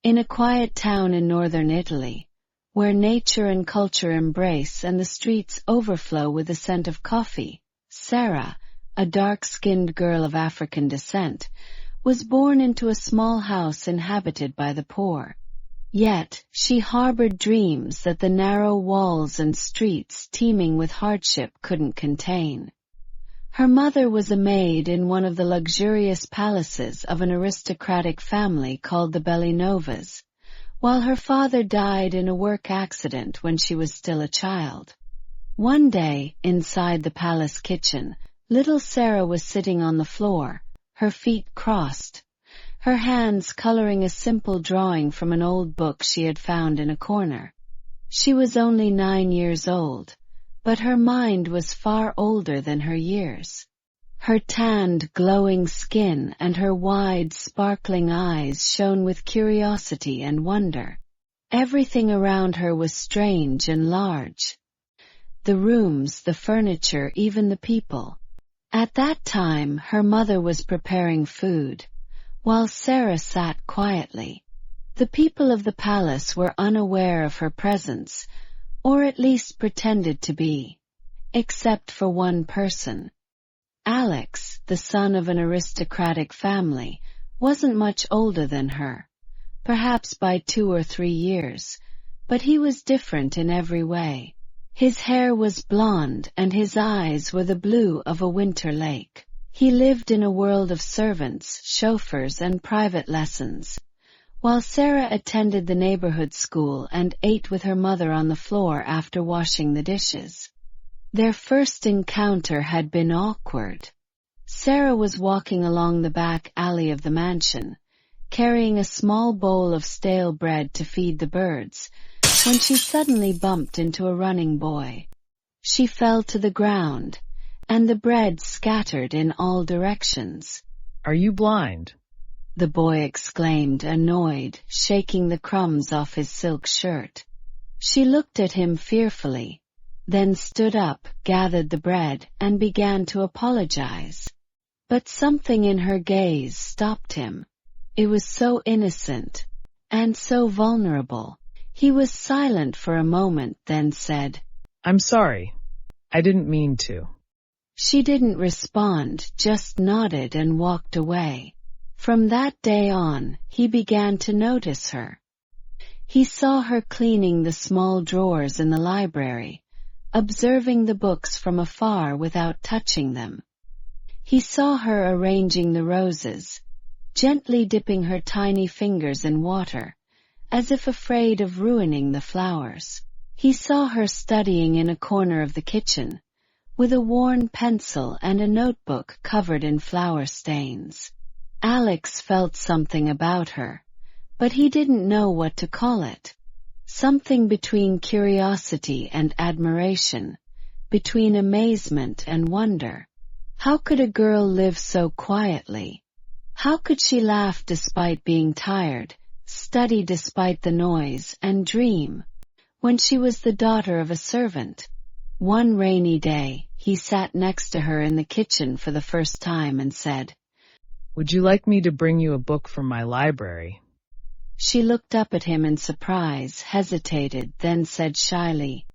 In a quiet town in northern Italy, where nature and culture embrace and the streets overflow with the scent of coffee, Sarah, a dark-skinned girl of African descent, was born into a small house inhabited by the poor. Yet, she harbored dreams that the narrow walls and streets teeming with hardship couldn't contain. Her mother was a maid in one of the luxurious palaces of an aristocratic family called the Bellinovas, while her father died in a work accident when she was still a child. One day, inside the palace kitchen, little Sarah was sitting on the floor, her feet crossed, her hands coloring a simple drawing from an old book she had found in a corner. She was only 9 years old, but her mind was far older than her years. Her tanned, glowing skin and her wide, sparkling eyes shone with curiosity and wonder. Everything around her was strange and large. The rooms, the furniture, even the people. At that time, her mother was preparing food, while Sarah sat quietly. The people of the palace were unaware of her presence, or at least pretended to be, except for one person. Alex, the son of an aristocratic family, wasn't much older than her, perhaps by 2 or 3 years, but he was different in every way. His hair was blonde and his eyes were the blue of a winter lake. He lived in a world of servants, chauffeurs, and private lessons, while Sarah attended the neighborhood school and ate with her mother on the floor after washing the dishes. Their first encounter had been awkward. Sarah was walking along the back alley of the mansion, carrying a small bowl of stale bread to feed the birds, when she suddenly bumped into a running boy. She fell to the ground, and the bread scattered in all directions. "Are you blind?" the boy exclaimed, annoyed, shaking the crumbs off his silk shirt. She looked at him fearfully, then stood up, gathered the bread, and began to apologize. But something in her gaze stopped him. It was so innocent, and so vulnerable. He was silent for a moment, then said, "I'm sorry. I didn't mean to." She didn't respond, just nodded and walked away. From that day on, he began to notice her. He saw her cleaning the small drawers in the library, observing the books from afar without touching them. He saw her arranging the roses, gently dipping her tiny fingers in water, as if afraid of ruining the flowers. He saw her studying in a corner of the kitchen, with a worn pencil and a notebook covered in flower stains. Alex felt something about her, but he didn't know what to call it. Something between curiosity and admiration, between amazement and wonder. How could a girl live so quietly? How could she laugh despite being tired, study despite the noise, and dream, when she was the daughter of a servant? One rainy day, he sat next to her in the kitchen for the first time and said, "Would you like me to bring you a book from my library?" She looked up at him in surprise, hesitated, then said shyly,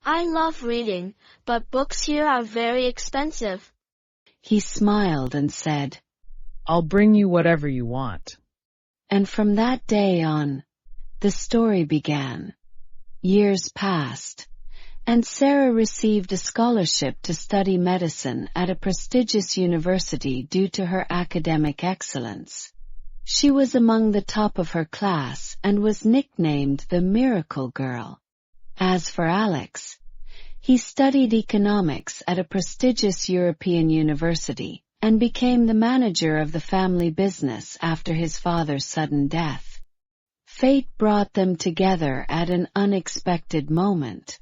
"I love reading, but books here are very expensive." He smiled and said, "I'll bring you whatever you want." And from that day on, the story began. Years passed, and Sarah received a scholarship to study medicine at a prestigious university due to her academic excellence. She was among the top of her class and was nicknamed the Miracle Girl. As for Alex, he studied economics at a prestigious European university and became the manager of the family business after his father's sudden death. Fate brought them together at an unexpected moment.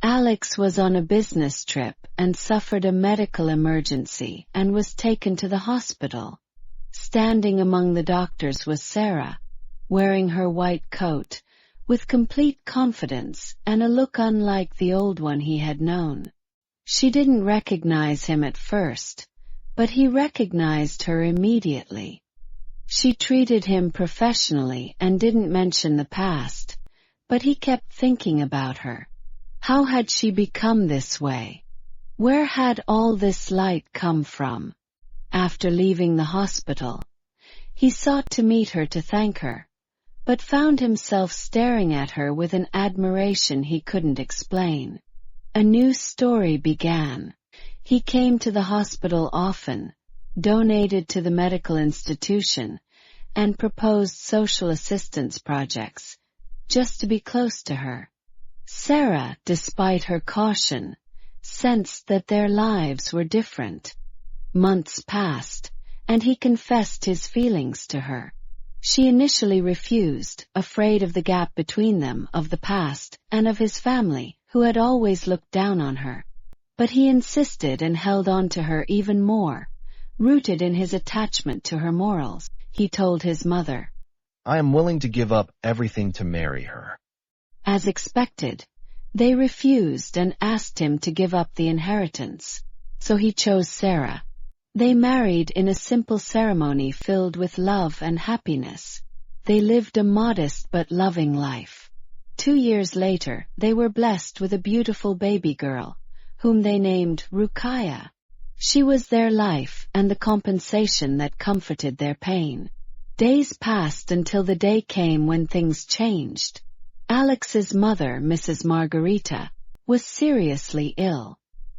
Alex was on a business trip and suffered a medical emergency and was taken to the hospital. Standing among the doctors was Sarah, wearing her white coat, with complete confidence and a look unlike the old one he had known. She didn't recognize him at first, but he recognized her immediately. She treated him professionally and didn't mention the past, but he kept thinking about her. How had she become this way? Where had all this light come from? After leaving the hospital, he sought to meet her to thank her, but found himself staring at her with an admiration he couldn't explain. A new story began. He came to the hospital often, donated to the medical institution, and proposed social assistance projects, just to be close to her. Sarah, despite her caution, sensed that their lives were different. Months passed, and he confessed his feelings to her. She initially refused, afraid of the gap between them, of the past, and of his family, who had always looked down on her. But he insisted and held on to her even more, rooted in his attachment to her morals. He told his mother, "I am willing to give up everything to marry her." As expected, they refused and asked him to give up the inheritance. So he chose Sarah. They married in a simple ceremony filled with love and happiness. They lived a modest but loving life. 2 years later, they were blessed with a beautiful baby girl, whom they named Ruqayya. She was their life and the compensation that comforted their pain. Days passed until the day came when things changed. Alex's mother, Mrs. Margarita, was seriously ill.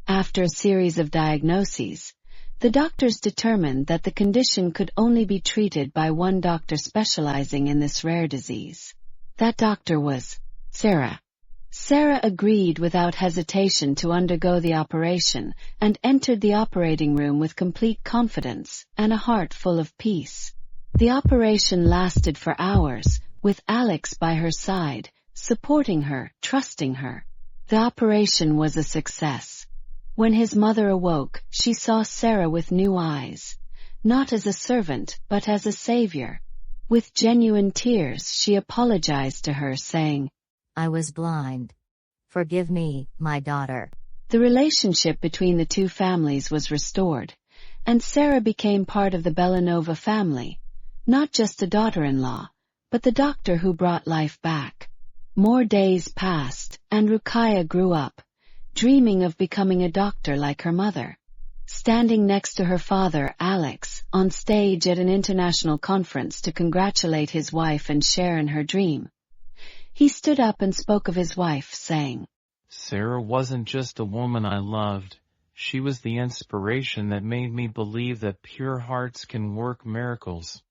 After a series of diagnoses, the doctors determined that the condition could only be treated by one doctor specializing in this rare disease. That doctor was Sarah. Sarah agreed without hesitation to undergo the operation and entered the operating room with complete confidence and a heart full of peace. The operation lasted for hours, with Alex by her side, supporting her, trusting her. The operation was a success. When his mother awoke, she saw Sarah with new eyes, not as a servant, but as a savior. With genuine tears, she apologized to her, saying, "I was blind. Forgive me, my daughter." The relationship between the two families was restored, and Sarah became part of the Belanova family, not just a daughter-in-law, but the doctor who brought life back. More days passed, and Ruqayya grew up, dreaming of becoming a doctor like her mother. Standing next to her father, Alex, on stage at an international conference to congratulate his wife and share in her dream, he stood up and spoke of his wife, saying, "Sarah wasn't just a woman I loved. She was the inspiration that made me believe that pure hearts can work miracles."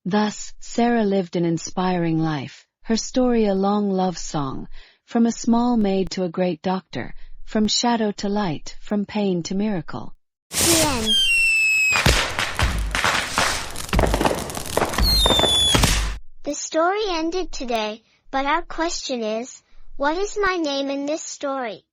Thus, Sarah lived an inspiring life, her story a long love song, from a small maid to a great doctor, from shadow to light, from pain to miracle. The end. The story ended today, but our question is, what is my name in this story?